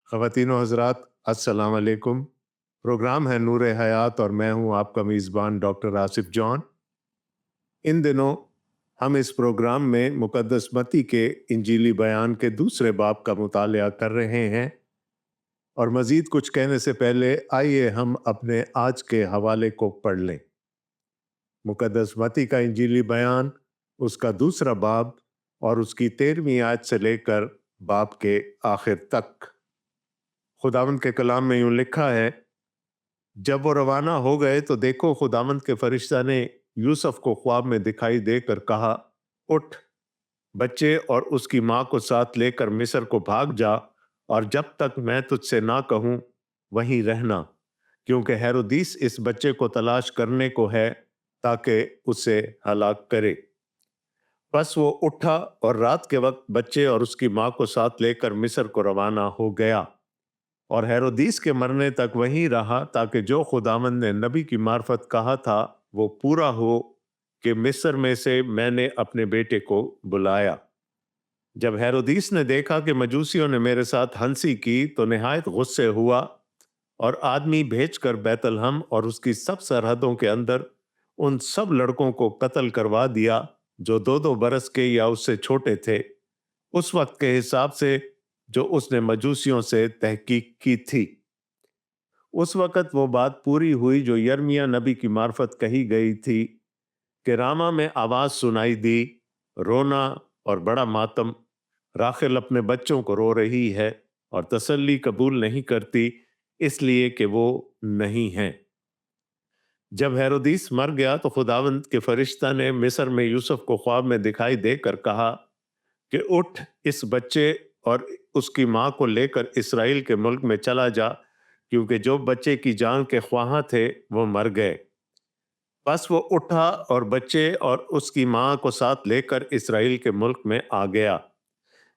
ख़वातीन व हज़रात, अस्सलाम वालेकुम। प्रोग्राम है नूर हयात और मैं हूं आपका मेज़बान डॉक्टर आसिफ जॉन। इन दिनों हम इस प्रोग्राम में मुक़द्दस मत्ती के इंजीली बयान के दूसरे बाब का मुतालिया कर रहे हैं और मज़ीद कुछ कहने से पहले आइए हम अपने आज के हवाले को पढ़ लें। मुक़द्दस मत्ती का इंजीली बयान, उसका दूसरा बाब और उसकी 13वीं आयत से लेकर बाब के आखिर तक। खुदावंद के कलाम में यूं लिखा है, जब वो रवाना हो गए तो देखो खुदावंद के फरिश्ता ने यूसुफ को ख्वाब में दिखाई देकर कहा, उठ, बच्चे और उसकी माँ को साथ लेकर मिस्र को भाग जा और जब तक मैं तुझसे ना कहूं वहीं रहना, क्योंकि हेरोदीस इस बच्चे को तलाश करने को है ताकि उसे हलाक करे। बस वो उठा और रात के वक्त बच्चे और उसकी माँ को साथ लेकर मिस्र को रवाना हो गया और हेरोदीस के मरने तक वहीं रहा ताकि जो खुदावंद ने नबी की मार्फत कहा था वो पूरा हो कि मिस्र में से मैंने अपने बेटे को बुलाया। जब हेरोदीस ने देखा कि मजूसियों ने मेरे साथ हंसी की तो निहायत गुस्से हुआ और आदमी भेजकर बैतलहम और उसकी सब सरहदों के अंदर उन सब लड़कों को कत्ल करवा दिया जो 2-2 बरस के या उससे छोटे थे, उस वक्त के हिसाब से जो उसने मजूसियों से तहकीक की थी। उस वक्त वो बात पूरी हुई जो यर्मिया नबी की मार्फत कही गई थी कि रामा में आवाज सुनाई दी, रोना और बड़ा मातम, राखेल अपने बच्चों को रो रही है और तसल्ली कबूल नहीं करती इसलिए कि वो नहीं हैं। जब हेरोदीस मर गया तो खुदावंद के फरिश्ता ने मिस्र में यूसुफ को ख्वाब में दिखाई देकर कहा कि उठ, इस बच्चे और उसकी माँ को लेकर इसराइल के मुल्क में चला जा, क्योंकि जो बच्चे की जान के ख्वाहां थे वो मर गए। बस वो उठा और बच्चे और उसकी माँ को साथ लेकर इसराइल के मुल्क में आ गया।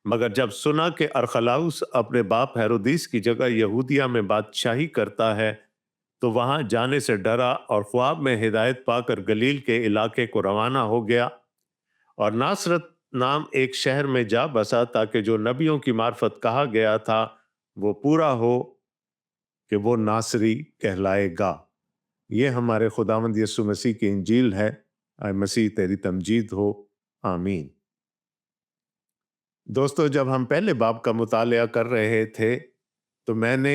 मगर जब सुना कि अरखलाउस अपने बाप हेरोदीस की जगह यहूदिया में बादशाही करता है तो वहां जाने से डरा और ख्वाब में हिदायत पाकर गलील के इलाके को रवाना हो गया और नासरत नाम एक शहर में जा बसा ताकि जो नबियों की मार्फत कहा गया था वो पूरा हो कि वो नासरी कहलाएगा। ये हमारे खुदावंद यीशु मसीह की इंजील है। आए मसीह तेरी तमजीद हो, आमीन। दोस्तों, जब हम पहले बाब का मुतालिया कर रहे थे तो मैंने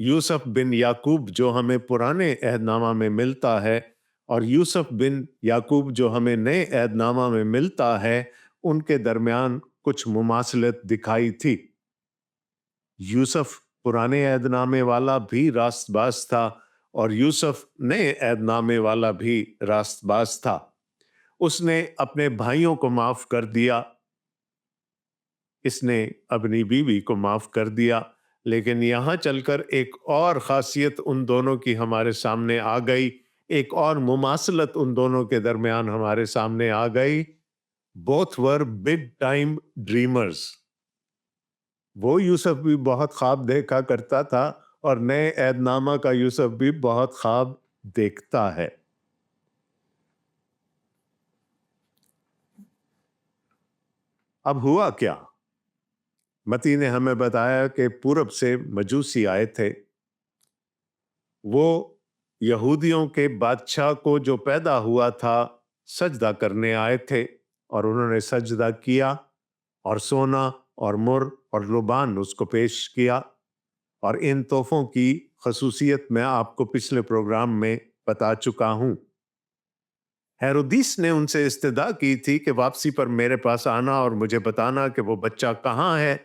यूसुफ बिन याकूब जो हमें पुराने अहदनामा में मिलता है और यूसुफ बिन याकूब जो हमें नए अहदनामा में मिलता है, उनके दरमियान कुछ मुमासलत दिखाई थी। यूसुफ पुराने अहदनामे वाला भी रास्तबाज था और यूसुफ नए अहदनामे वाला भी रास्तबाज था। उसने अपने भाइयों को माफ कर दिया, इसने अपनी बीवी को माफ कर दिया, लेकिन यहाँ चलकर एक और खासियत उन दोनों की हमारे सामने आ गई, एक और मुमासलत उन दोनों के दरमियान हमारे सामने आ गई। Both were big time dreamers. वो यूसुफ भी बहुत ख्वाब देखा करता था और नए ऐदनामा का यूसुफ भी बहुत ख्वाब देखता है। अब हुआ क्या? मती ने हमें बताया कि पूरब से मजूसी आए थे। वो यहूदियों के बादशाह को जो पैदा हुआ था सजदा करने आए थे और उन्होंने सजदा किया और सोना और मुर और लुबान उसको पेश किया। और इन तोहफों की खसूसियत मैं आपको पिछले प्रोग्राम में बता चुका हूं। हेरोदिस ने उनसे इस्तदा की थी कि वापसी पर मेरे पास आना और मुझे बताना कि वो बच्चा कहाँ है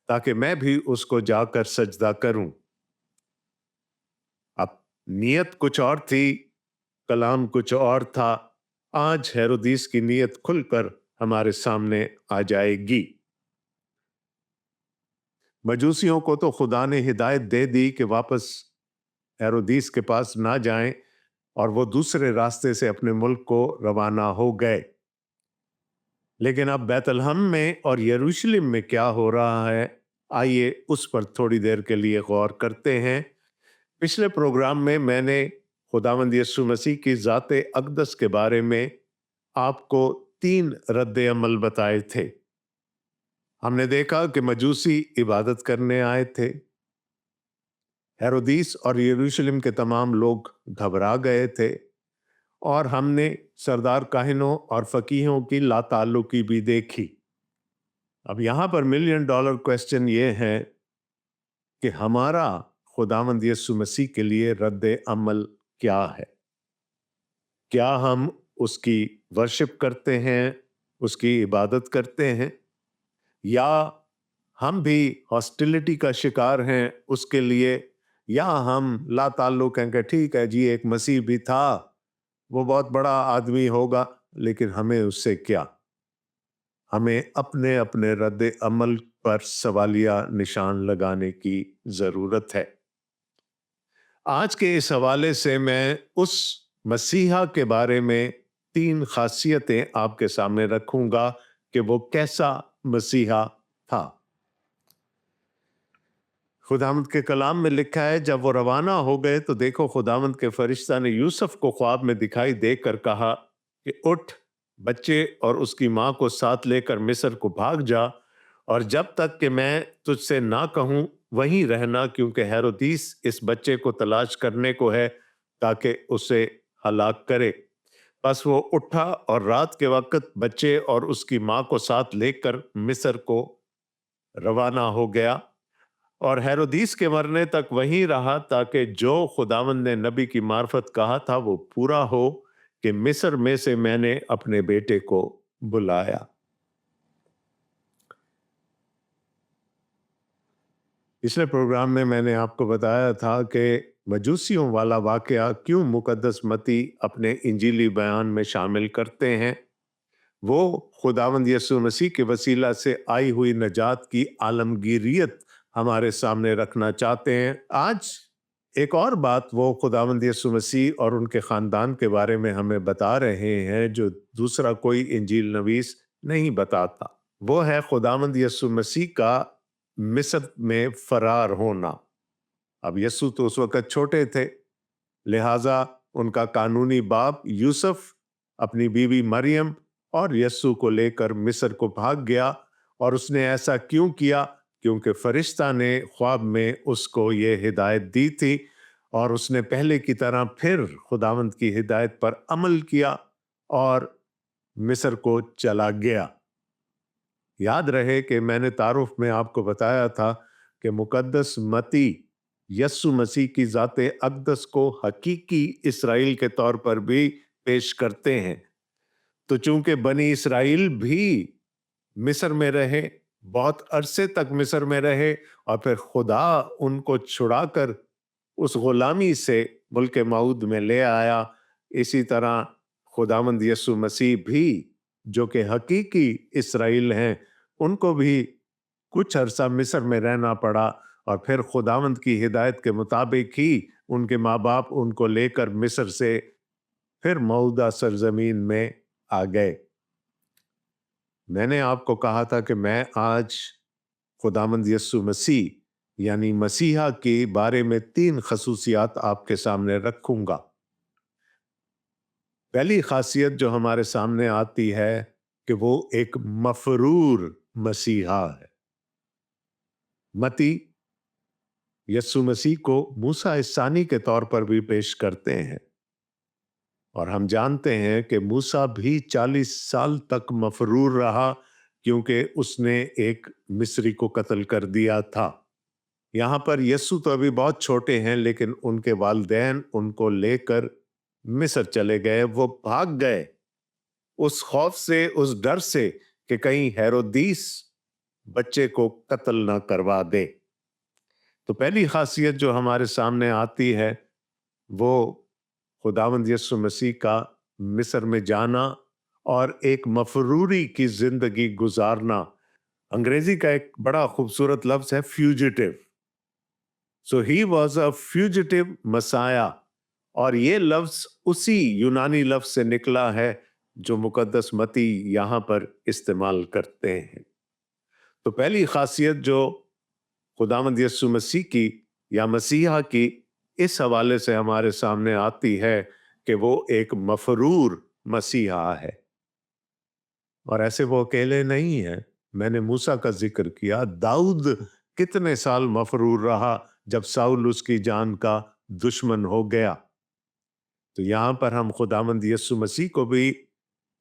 ताकि मैं भी उसको जाकर सजदा करूं। अब नीयत कुछ और थी, कलाम कुछ और था। आज हेरोदिस की नीयत खुलकर हमारे सामने आ जाएगी। मजूसियों को तो खुदा ने हिदायत दे दी कि वापस हेरोदिस के पास ना जाएं और वो दूसरे रास्ते से अपने मुल्क को रवाना हो गए। लेकिन अब बैतलहम में और यरूशलेम में क्या हो रहा है, आइए उस पर थोड़ी देर के लिए गौर करते हैं। पिछले प्रोग्राम में मैंने खुदावंद यीशु मसीह की ज़ाते अक़दस के बारे में आपको 3 रद्द अमल बताए थे। हमने देखा कि मजूसी इबादत करने आए थे। हेरोदीस और यरूशलेम के तमाम लोग घबरा गए थे, और हमने सरदार काहिनों और फकीहों की लाताल्लुकी भी देखी। अब यहां पर मिलियन डॉलर क्वेश्चन ये है कि हमारा खुदावंद यीशु मसीह के लिए रद्द अमल क्या है? क्या हम उसकी वर्शिप करते हैं, उसकी इबादत करते हैं, या हम भी हॉस्टिलिटी का शिकार हैं उसके लिए, या हम लाताल्लुक हैं कि ठीक है जी, एक मसीह भी था, वो बहुत बड़ा आदमी होगा, लेकिन हमें उससे क्या? हमें अपने अपने रद्द अमल पर सवालिया निशान लगाने की जरूरत है। आज के इस हवाले से मैं उस मसीहा के बारे में 3 खासियतें आपके सामने रखूंगा कि वो कैसा मसीहा था। खुदावंद के कलाम में लिखा है, जब वो रवाना हो गए तो देखो, खुदावंद के फरिश्ता ने यूसुफ को ख्वाब में दिखाई देकर कहा कि उठ, बच्चे और उसकी मां को साथ लेकर मिस्र को भाग जा, और जब तक कि मैं तुझसे ना कहूं वहीं रहना, क्योंकि हेरोदीस इस बच्चे को तलाश करने को है ताकि उसे हलाक करे। बस वो उठा और रात के वक्त बच्चे और उसकी मां को साथ लेकर मिस्र को रवाना हो गया, और हेरोदीस के मरने तक वहीं रहा, ताकि जो खुदावंद ने नबी की मार्फत कहा था वो पूरा हो कि मिस्र में से मैंने अपने बेटे को बुलाया। पिछले प्रोग्राम में मैंने आपको बताया था कि मजूसियों वाला वाकया क्यों मुकद्दस मती अपने इंजीली बयान में शामिल करते हैं। वो खुदावंद यीशु मसीह के वसीला से आई हुई नजात की आलमगीरियत हमारे सामने रखना चाहते हैं। आज एक और बात वो खुदावंद यीशु मसीह और उनके ख़ानदान के बारे में हमें बता रहे हैं जो दूसरा कोई इंजील नवीस नहीं बताता। वो है खुदावंद यीशु मसीह का मिस्र में फरार होना। अब यीशु तो उस वक्त छोटे थे, लिहाजा उनका कानूनी बाप यूसुफ अपनी बीवी मरियम और यस्सु को लेकर मिस्र को भाग गया। और उसने ऐसा क्यों किया? क्योंकि फरिश्ता ने ख्वाब में उसको ये हिदायत दी थी, और उसने पहले की तरह फिर खुदावंद की हिदायत पर अमल किया और मिस्र को चला गया। याद रहे कि मैंने तारुफ में आपको बताया था कि मुकद्दस मती यस्सु मसीह की ज़ाते अक़दस को हकीकी इसराइल के तौर पर भी पेश करते हैं। तो चूंकि बनी इसराइल भी मिस्र में रहे, बहुत अरसे तक मिस्र में रहे, और फिर खुदा उनको छुड़ाकर उस गुलामी से मुल्क मऊद में ले आया, इसी तरह खुदावंद यीशु मसीह भी जो कि हकीकी इसराइल हैं, उनको भी कुछ अरसा मिस्र में रहना पड़ा, और फिर खुदावंद की हिदायत के मुताबिक ही उनके माँ बाप उनको लेकर मिस्र से फिर मऊदा सरजमीन में आ गए। मैंने आपको कहा था कि मैं आज खुदावंद यीशु मसीह यानी मसीहा के बारे में 3 खसूसियात आपके सामने रखूंगा। पहली खासियत जो हमारे सामने आती है कि वो एक मफरूर मसीहा है। मती यीशु मसीह को मूसा इसानी के तौर पर भी पेश करते हैं, और हम जानते हैं कि मूसा भी 40 साल तक मफरूर रहा, क्योंकि उसने एक मिस्री को कत्ल कर दिया था। यहाँ पर यीशु तो अभी बहुत छोटे हैं, लेकिन उनके वालिदैन उनको लेकर मिस्र चले गए। वो भाग गए उस खौफ से, उस डर से कि कहीं हेरोदीस बच्चे को कत्ल ना करवा दे। तो पहली खासियत जो हमारे सामने आती है वो खुदावंद यीशु मसीह का मिस्र में जाना और एक मफरूरी की जिंदगी गुजारना। अंग्रेजी का एक बड़ा खूबसूरत लफ्ज है fugitive. So he was a fugitive मसाया, और ये लफ्ज उसी यूनानी लफ्ज से निकला है जो मुकद्दस मती यहां पर इस्तेमाल करते हैं। तो पहली खासियत जो खुदावंद यीशु मसीह की या मसीहा की इस हवाले से हमारे सामने आती है कि वो एक मफरूर मसीहा है। और ऐसे वो अकेले नहीं है, मैंने मूसा का जिक्र किया, दाऊद कितने साल मफरूर रहा जब साउल उसकी जान का दुश्मन हो गया। तो यहाँ पर हम खुदावंद यीशु मसीह को भी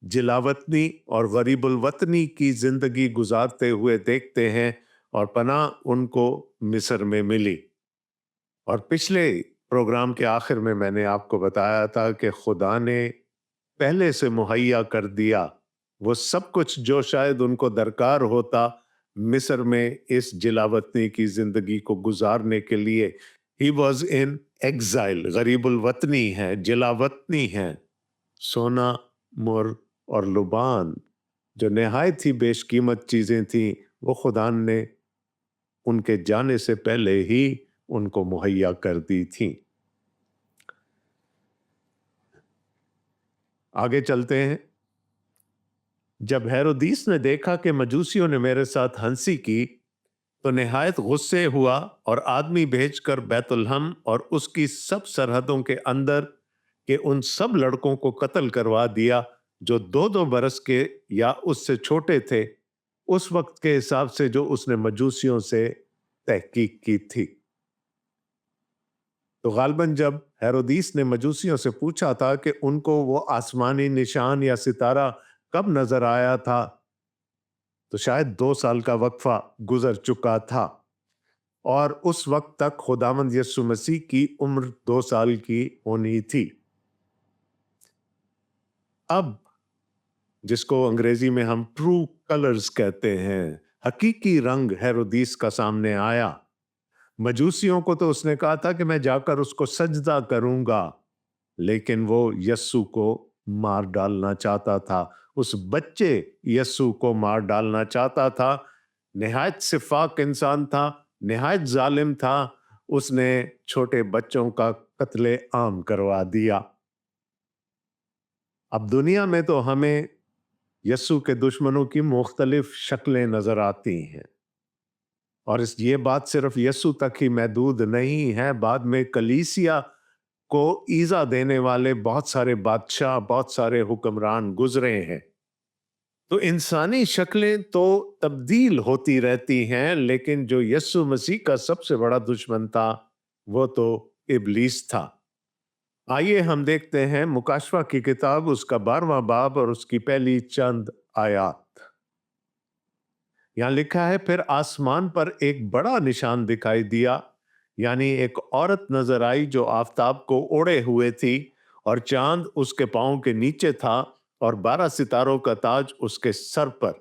जिलावतनी और गरीबुल वतनी की जिंदगी गुजारते हुए देखते हैं, और पनाह उनको मिस्र में मिली। और पिछले प्रोग्राम के आखिर में मैंने आपको बताया था कि खुदा ने पहले से मुहैया कर दिया वो सब कुछ जो शायद उनको दरकार होता मिस्र में इस जिलावतनी की जिंदगी को गुजारने के लिए। ही वॉज इन एग्जाइल, गरीबुल वतनी है, जिलावतनी है। सोना, मुर और लुबान जो नहायत ही बेशकीमत चीजें थी, वो खुदा ने उनके जाने से पहले ही उनको मुहैया कर दी थी। आगे चलते हैं। जब हेरोदीस ने देखा कि मजूसियों ने मेरे साथ हंसी की, तो निहायत गुस्से हुआ और आदमी भेजकर बैतुलहम और उसकी सब सरहदों के अंदर के उन सब लड़कों को कत्ल करवा दिया जो 2-2 बरस के या उससे छोटे थे, उस वक्त के हिसाब से जो उसने मजूसियों से तहकीक की थी। तो गालबन जब हेरोदीस ने मजूसियों से पूछा था कि उनको वो आसमानी निशान या सितारा कब नजर आया था, तो शायद 2 साल का वक्फा गुजर चुका था, और उस वक्त तक खुदावंद यीशु मसीह की उम्र 2 साल की होनी थी। अब जिसको अंग्रेजी में हम ट्रू कलर्स कहते हैं, हकीकी रंग हेरोदीस का सामने आया। मजूसियों को तो उसने कहा था कि मैं जाकर उसको सजदा करूंगा, लेकिन वो यस्सु को मार डालना चाहता था, उस बच्चे यस्सु को मार डालना चाहता था। निहायत सिफाक इंसान था, निहायत जालिम था, उसने छोटे बच्चों का कत्ले आम करवा दिया। अब दुनिया में तो हमें यस्सु के दुश्मनों की मुख्तलिफ शक्लें नजर आती हैं, और ये बात सिर्फ यस्सु तक ही महदूद नहीं है। बाद में कलीसिया को ईजा देने वाले बहुत सारे बादशाह, बहुत सारे हुक्मरान गुजरे हैं। तो इंसानी शक्लें तो तब्दील होती रहती हैं, लेकिन जो यस्सु मसीह का सबसे बड़ा दुश्मन था वो तो इब्लीस था। आइए हम देखते हैं मुकाशवा की किताब, उसका 12वां बाब और उसकी पहली चंद आयात। यहां लिखा है, फिर आसमान पर एक बड़ा निशान दिखाई दिया, यानी एक औरत नजर आई जो आफताब को ओढ़े हुए थी, और चांद उसके पांव के नीचे था, और 12 सितारों का ताज उसके सर पर।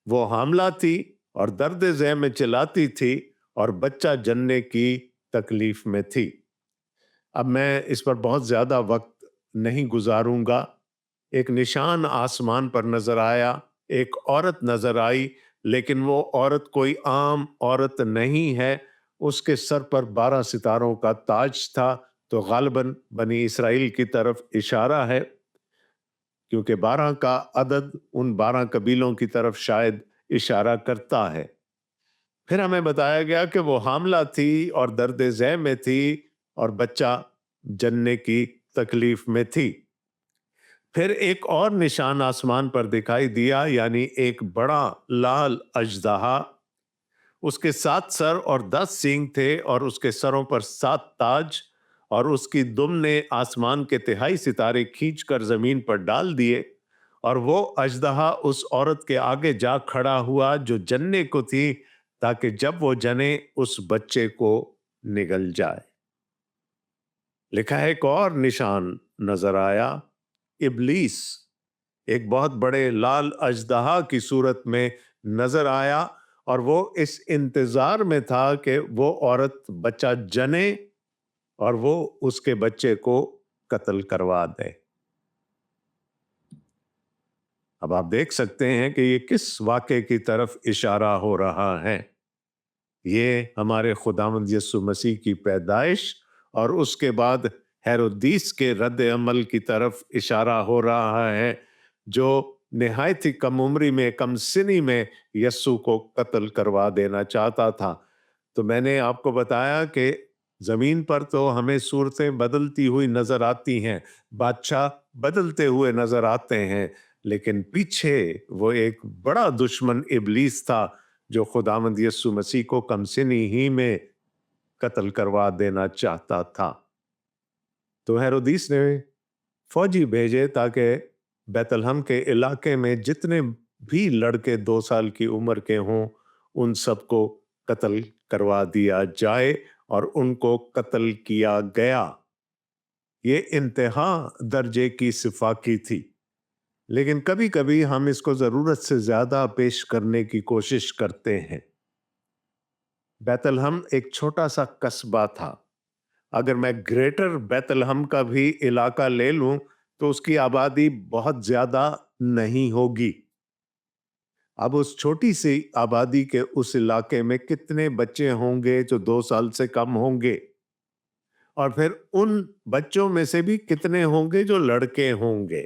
वो हामला थी और दर्द ज़ह में चिल्लाती थी, और बच्चा जनने की तकलीफ में थी। अब मैं इस पर बहुत ज्यादा वक्त नहीं गुजारूंगा। एक निशान आसमान पर नजर आया, एक औरत नजर आई, लेकिन वो औरत कोई आम औरत नहीं है। उसके सर पर 12 सितारों का ताज था, तो गालिबन बनी इसराइल की तरफ इशारा है, क्योंकि 12 का अदद उन 12 कबीलों की तरफ शायद इशारा करता है। फिर हमें बताया गया कि वो हामला थी और दर्द ज़ह में थी, और बच्चा जनने की तकलीफ में थी। फिर एक और निशान आसमान पर दिखाई दिया, यानी एक बड़ा लाल अजदहा। उसके 7 सर और 10 सींग थे, और उसके सरों पर 7 ताज, और उसकी दुम ने आसमान के तिहाई सितारे खींचकर जमीन पर डाल दिए। और वो अजदहा उस औरत के आगे जा खड़ा हुआ जो जनने को थी, ताकि जब वो जने उस बच्चे को निगल जाए। लिखा है, एक और निशान नजर आया, इब्लीस एक बहुत बड़े लाल अजदहा की सूरत में नजर आया, और वो इस इंतजार में था कि वो औरत बच्चा जने और वो उसके बच्चे को कत्ल करवा दे। अब आप देख सकते हैं कि ये किस वाक़े की तरफ इशारा हो रहा है। ये हमारे खुदावंद यीशु मसीह की पैदाइश और उसके बाद हेरोदीस के रद्द अमल की तरफ इशारा हो रहा है, जो निहायत ही कम उम्री में, कम सिनी में यस्सु को कत्ल करवा देना चाहता था। तो मैंने आपको बताया कि जमीन पर तो हमें सूरतें बदलती हुई नजर आती हैं, बादशाह बदलते हुए नजर आते हैं, लेकिन पीछे वो एक बड़ा दुश्मन इब्लीस था जो खुदावंद यीशु मसीह को कमसिनी ही में कत्ल करवा देना चाहता था। तो हेरोदिस ने फौजी भेजे ताकि बैतलहम के इलाके में जितने भी लड़के 2 साल की उम्र के हों उन सबको कत्ल करवा दिया जाए, और उनको कत्ल किया गया। ये इंतहा दर्जे की सिफाकी थी, लेकिन कभी कभी हम इसको जरूरत से ज्यादा पेश करने की कोशिश करते हैं। बैतलहम एक छोटा सा कस्बा था। अगर मैं ग्रेटर बैतलहम का भी इलाका ले लूं तो उसकी आबादी बहुत ज्यादा नहीं होगी। अब उस छोटी सी आबादी के उस इलाके में कितने बच्चे होंगे जो 2 साल से कम होंगे, और फिर उन बच्चों में से भी कितने होंगे जो लड़के होंगे।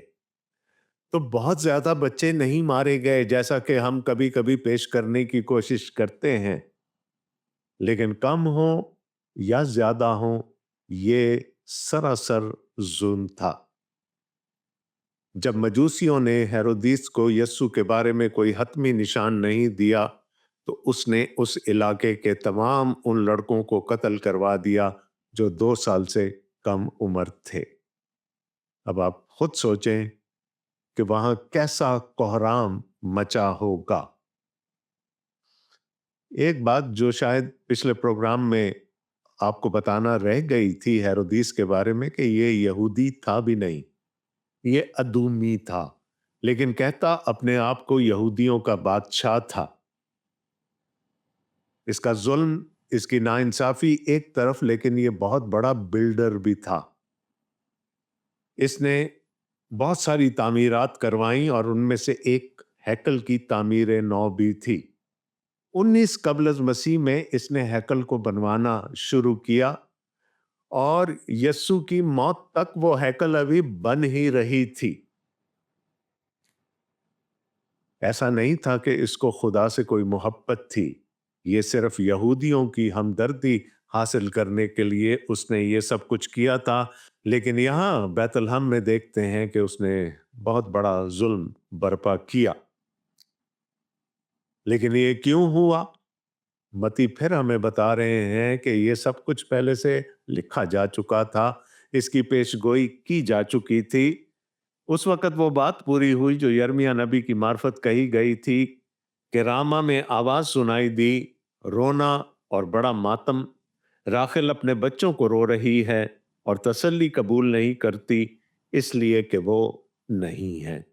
तो बहुत ज्यादा बच्चे नहीं मारे गए जैसा कि हम कभी कभी पेश करने की कोशिश करते हैं, लेकिन कम हो या ज्यादा हो ये सरासर जुल्म था। जब मजूसियों ने हेरोदिस को यस्सु के बारे में कोई हतमी निशान नहीं दिया तो उसने उस इलाके के तमाम उन लड़कों को कत्ल करवा दिया जो 2 साल से कम उम्र थे। अब आप खुद सोचें कि वहां कैसा कोहराम मचा होगा। एक बात जो शायद पिछले प्रोग्राम में आपको बताना रह गई थी हेरोदिस के बारे में कि ये यहूदी था भी नहीं, ये अदूमी था, लेकिन कहता अपने आप को यहूदियों का बादशाह था। इसका जुल्म, इसकी नाइंसाफी एक तरफ, लेकिन ये बहुत बड़ा बिल्डर भी था। इसने बहुत सारी तामीरात करवाई और उनमें से एक हैकल की तामीर नौ भी थी। 19 कबल मसीह में इसने हैकल को बनवाना शुरू किया और यस्सु की मौत तक वो हैकल अभी बन ही रही थी। ऐसा नहीं था कि इसको खुदा से कोई मोहब्बत थी, ये सिर्फ यहूदियों की हमदर्दी हासिल करने के लिए उसने ये सब कुछ किया था। लेकिन यहां बैतलहम में देखते हैं कि उसने बहुत बड़ा जुल्म बर्पा किया। लेकिन ये क्यों हुआ? मती फिर हमें बता रहे हैं कि ये सब कुछ पहले से लिखा जा चुका था, इसकी पेशगोई की जा चुकी थी। उस वक्त वो बात पूरी हुई जो यर्मिया नबी की मार्फत कही गई थी कि रामा में आवाज सुनाई दी, रोना और बड़ा मातम। राखिल अपने बच्चों को रो रही है और तसल्ली कबूल नहीं करती इसलिए कि वो नहीं है।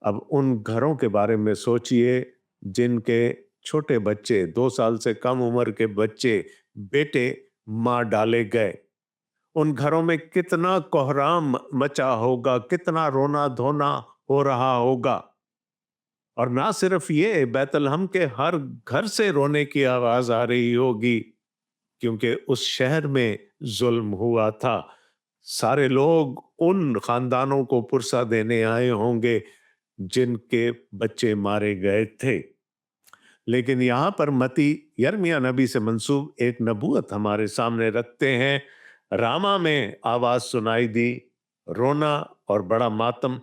अब उन घरों के बारे में सोचिए जिनके छोटे बच्चे, 2 साल से कम उम्र के बच्चे, बेटे मार डाले गए। उन घरों में कितना कोहराम मचा होगा, कितना रोना धोना हो रहा होगा। और ना सिर्फ ये, बैतलहम के हर घर से रोने की आवाज आ रही होगी, क्योंकि उस शहर में जुल्म हुआ था। सारे लोग उन खानदानों को पुरसा देने आए होंगे जिनके बच्चे मारे गए थे। लेकिन यहां पर मती यर्मिया नबी से मंसूब एक नबूवत हमारे सामने रखते हैं। रामा में आवाज सुनाई दी, रोना और बड़ा मातम।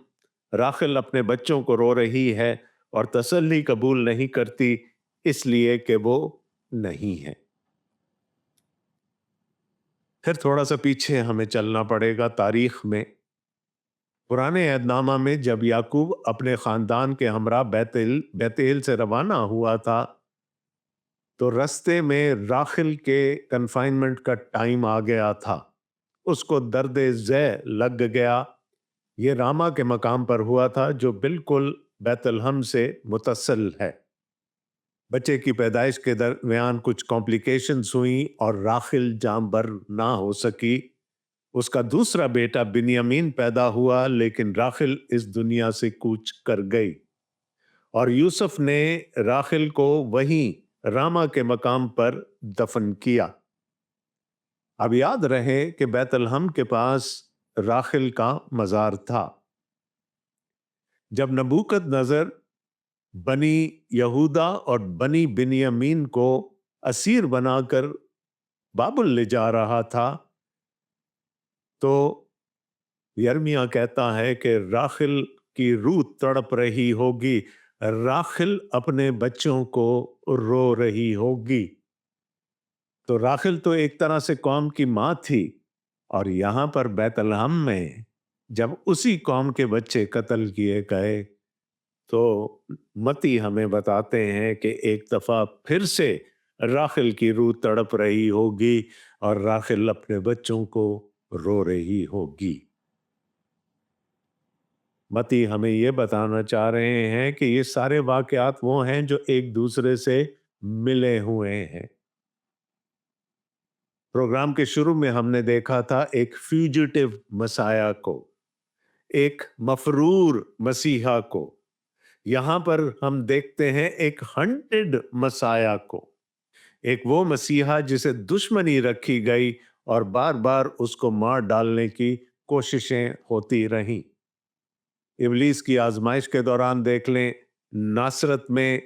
राखिल अपने बच्चों को रो रही है और तसल्ली कबूल नहीं करती इसलिए कि वो नहीं है। फिर थोड़ा सा पीछे हमें चलना पड़ेगा तारीख में। पुराने अहदनामा में जब याकूब अपने खानदान के हमरा बैतेल से रवाना हुआ था तो रास्ते में राखिल के कन्फाइनमेंट का टाइम आ गया था। उसको दर्द ज़ै लग गया। ये रामा के मकाम पर हुआ था जो बिल्कुल बैतलहम से मुतसल है। बच्चे की पैदाइश के दरमियान कुछ कॉम्प्लिकेशंस हुई और राखिल जांबर ना हो सकी। उसका दूसरा बेटा बिन्यामीन पैदा हुआ, लेकिन राखिल इस दुनिया से कूच कर गई और यूसुफ ने राखिल को वहीं रामा के मकाम पर दफन किया। अब याद रहे कि बैतलहम के पास राखिल का मजार था। जब नबूकदनजर बनी यहूदा और बनी बिन्यामीन को असीर बनाकर बाबुल ले जा रहा था तो यिर्मयाह कहता है कि राखिल की रूह तड़प रही होगी, राखिल अपने बच्चों को रो रही होगी। तो राखिल तो एक तरह से कौम की माँ थी, और यहां पर बैतलहम में जब उसी कौम के बच्चे कत्ल किए गए, तो मती हमें बताते हैं कि एक दफा फिर से राखिल की रूह तड़प रही होगी और राखिल अपने बच्चों को रो रही होगी। मती हमें ये बताना चाह रहे हैं कि ये सारे वाकयात वो हैं जो एक दूसरे से मिले हुए हैं। प्रोग्राम के शुरू में हमने देखा था एक फ्यूजिटिव मसाया को, एक मफरूर मसीहा को। यहां पर हम देखते हैं एक हंटेड मसाया को, एक वो मसीहा जिसे दुश्मनी रखी गई और बार बार उसको मार डालने की कोशिशें होती रहीं। इब्लीस की आजमाइश के दौरान देख लें, नासरत में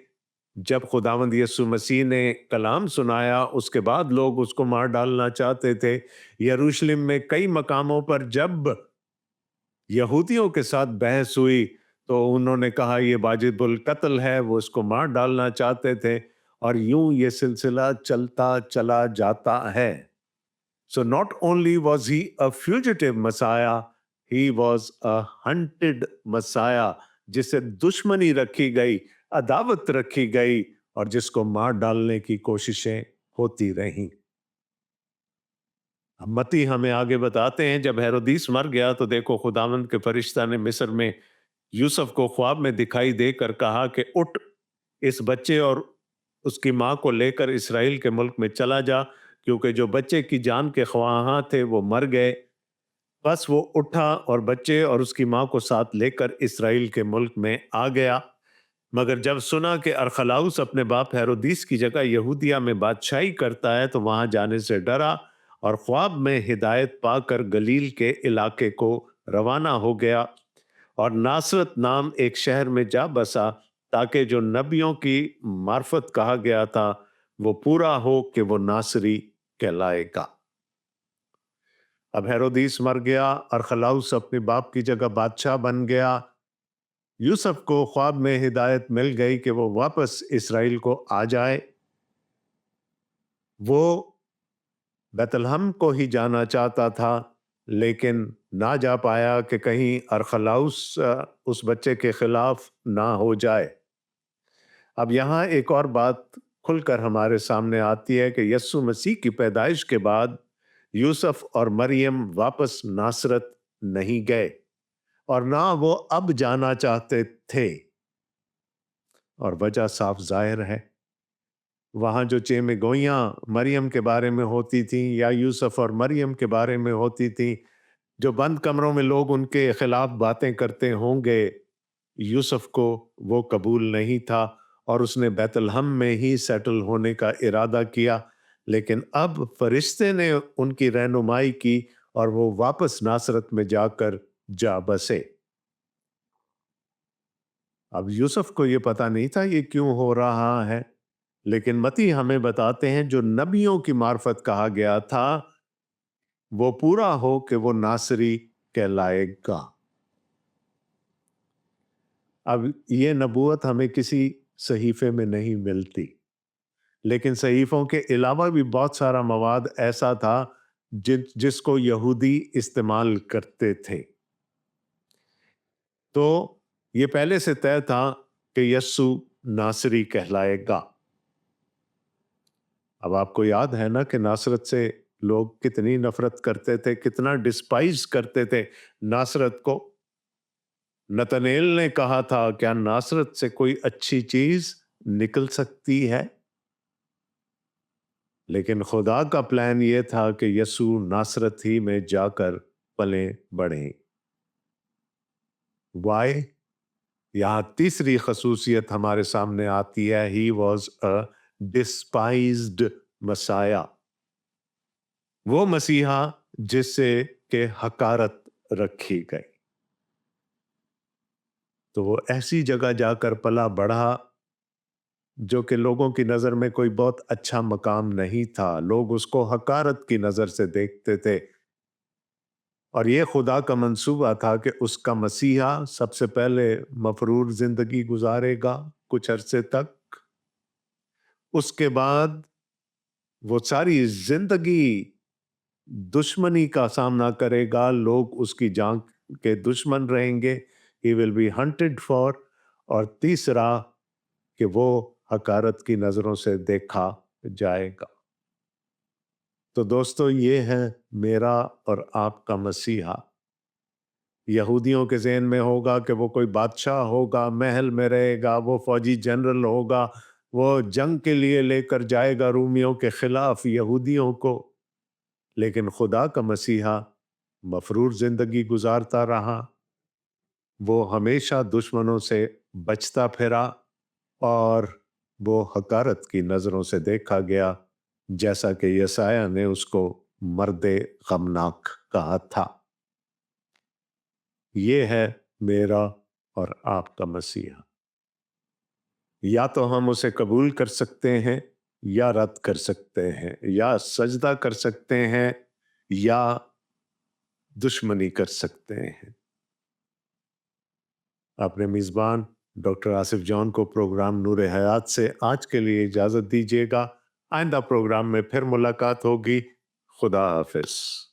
जब खुदावंद यीशु मसीह ने कलाम सुनाया, उसके बाद लोग उसको मार डालना चाहते थे। यरूशलेम में कई मकामों पर जब यहूदियों के साथ बहस हुई, तो उन्होंने कहा ये वाजिबुल कत्ल है, वो इसको मार डालना चाहते थे, और यूं ये सिलसिला चलता चला जाता है। So not only was he a fugitive Messiah, he was a hunted Messiah, जिसे दुश्मनी रखी गई, अदावत रखी गई, और जिसको मार डालने की कोशिशें होती रहीं। मत्ती हमें आगे बताते हैं, जब हेरोदिस मर गया तो देखो खुदावंद के फरिश्ता ने मिस्र में यूसुफ को ख्वाब में दिखाई देकर कहा कि उठ, इस बच्चे और उसकी माँ को लेकर इस्राएल के मुल्क में चला जा, क्योंकि जो बच्चे की जान के ख्वाहां थे वो मर गए। बस वो उठा और बच्चे और उसकी माँ को साथ लेकर इस्राएल के मुल्क में आ गया। मगर जब सुना कि अरखलाउस अपने बाप हेरोदिस की जगह यहूदिया में बादशाही करता है, तो वहां जाने से डरा और ख्वाब में हिदायत पाकर गलील के इलाके को रवाना हो गया और नासरत नाम एक शहर में जा बसा, ताकि जो नबियों की मार्फत कहा गया था वो पूरा हो कि वो नासरी कहलाएगा। अब हेरोदिस मर गया, अरखलाउस अपने बाप की जगह बादशाह बन गया। यूसुफ को ख्वाब में हिदायत मिल गई कि वो वापस इस्राएल को आ जाए। वो बैतलहम को ही जाना चाहता था, लेकिन ना जा पाया कि कहीं अरखलाउस उस बच्चे के खिलाफ ना हो जाए। अब यहाँ एक और बात खुलकर हमारे सामने आती है कि यस्सु मसीह की पैदाइश के बाद यूसुफ और मरियम वापस नासरत नहीं गए, और ना वो अब जाना चाहते थे, और वजह साफ जाहिर है। वहां जो चेमेगोइयां मरियम के बारे में होती थी या यूसुफ और मरियम के बारे में होती थी, जो बंद कमरों में लोग उनके खिलाफ बातें करते होंगे, यूसुफ को वो कबूल नहीं था और उसने बैतलहम में ही सेटल होने का इरादा किया। लेकिन अब फरिश्ते ने उनकी रहनुमाई की और वो वापस नासरत में जाकर जा बसे। अब यूसुफ को ये पता नहीं था ये क्यों हो रहा है, लेकिन मती हमें बताते हैं जो नबियों की मार्फत कहा गया था वो पूरा हो कि वो नासरी कहलाएगा। अब ये नबूवत हमें किसी सहीफे में नहीं मिलती, लेकिन सहीफों के अलावा भी बहुत सारा मवाद ऐसा था जिसको यहूदी इस्तेमाल करते थे। तो ये पहले से तय था कि यस्सु नासरी कहलाएगा। अब आपको याद है ना कि नासरत से लोग कितनी नफरत करते थे, कितना डिस्पाइज करते थे नासरत को। नतनेल ने कहा था, क्या नासरत से कोई अच्छी चीज निकल सकती है? लेकिन खुदा का प्लान यह था कि यसू नासरत ही में जाकर पले बढ़े। वाई? यहां तीसरी खसूसियत हमारे सामने आती है, ही वॉज अ डिस्पाइज्ड मसाया। वो मसीहा जिससे के हकारत रखी गई, तो वो ऐसी जगह जाकर पला बढ़ा जो कि लोगों की नजर में कोई बहुत अच्छा मकाम नहीं था। लोग उसको हकारत की नजर से देखते थे, اور یہ خدا کا منصوبہ تھا کہ اس کا مسیحا سب سے پہلے مفرور زندگی گزارے گا کچھ عرصے تک، اس کے بعد وہ ساری زندگی دشمنی کا سامنا کرے گا، لوگ اس کی جان کے دشمن رہیں گے، he will be hunted for، اور تیسرا کہ وہ حقارت کی نظروں سے دیکھا جائے گا۔ تو دوستو، یہ ہے میرا اور آپ کا مسیحا۔ یہودیوں کے ذہن میں ہوگا کہ وہ کوئی بادشاہ ہوگا، محل میں رہے گا، وہ فوجی جنرل ہوگا، وہ جنگ کے لیے لے کر جائے گا رومیوں کے خلاف یہودیوں کو۔ لیکن خدا کا مسیحا مفرور زندگی گزارتا رہا، وہ ہمیشہ دشمنوں سے بچتا پھرا، اور وہ حقارت کی نظروں سے دیکھا گیا، جیسا کہ یسایہ نے اس کو مرد غمناک کہا تھا۔ یہ ہے میرا اور آپ کا مسیحا۔ یا تو ہم اسے قبول کر سکتے ہیں یا رد کر سکتے ہیں، یا سجدہ کر سکتے ہیں یا دشمنی کر سکتے ہیں۔ اپنے میزبان ڈاکٹر آصف جان کو پروگرام نور حیات سے آج کے لیے اجازت دیجیے گا۔ آئندہ پروگرام میں پھر ملاقات ہوگی۔ خدا حافظ۔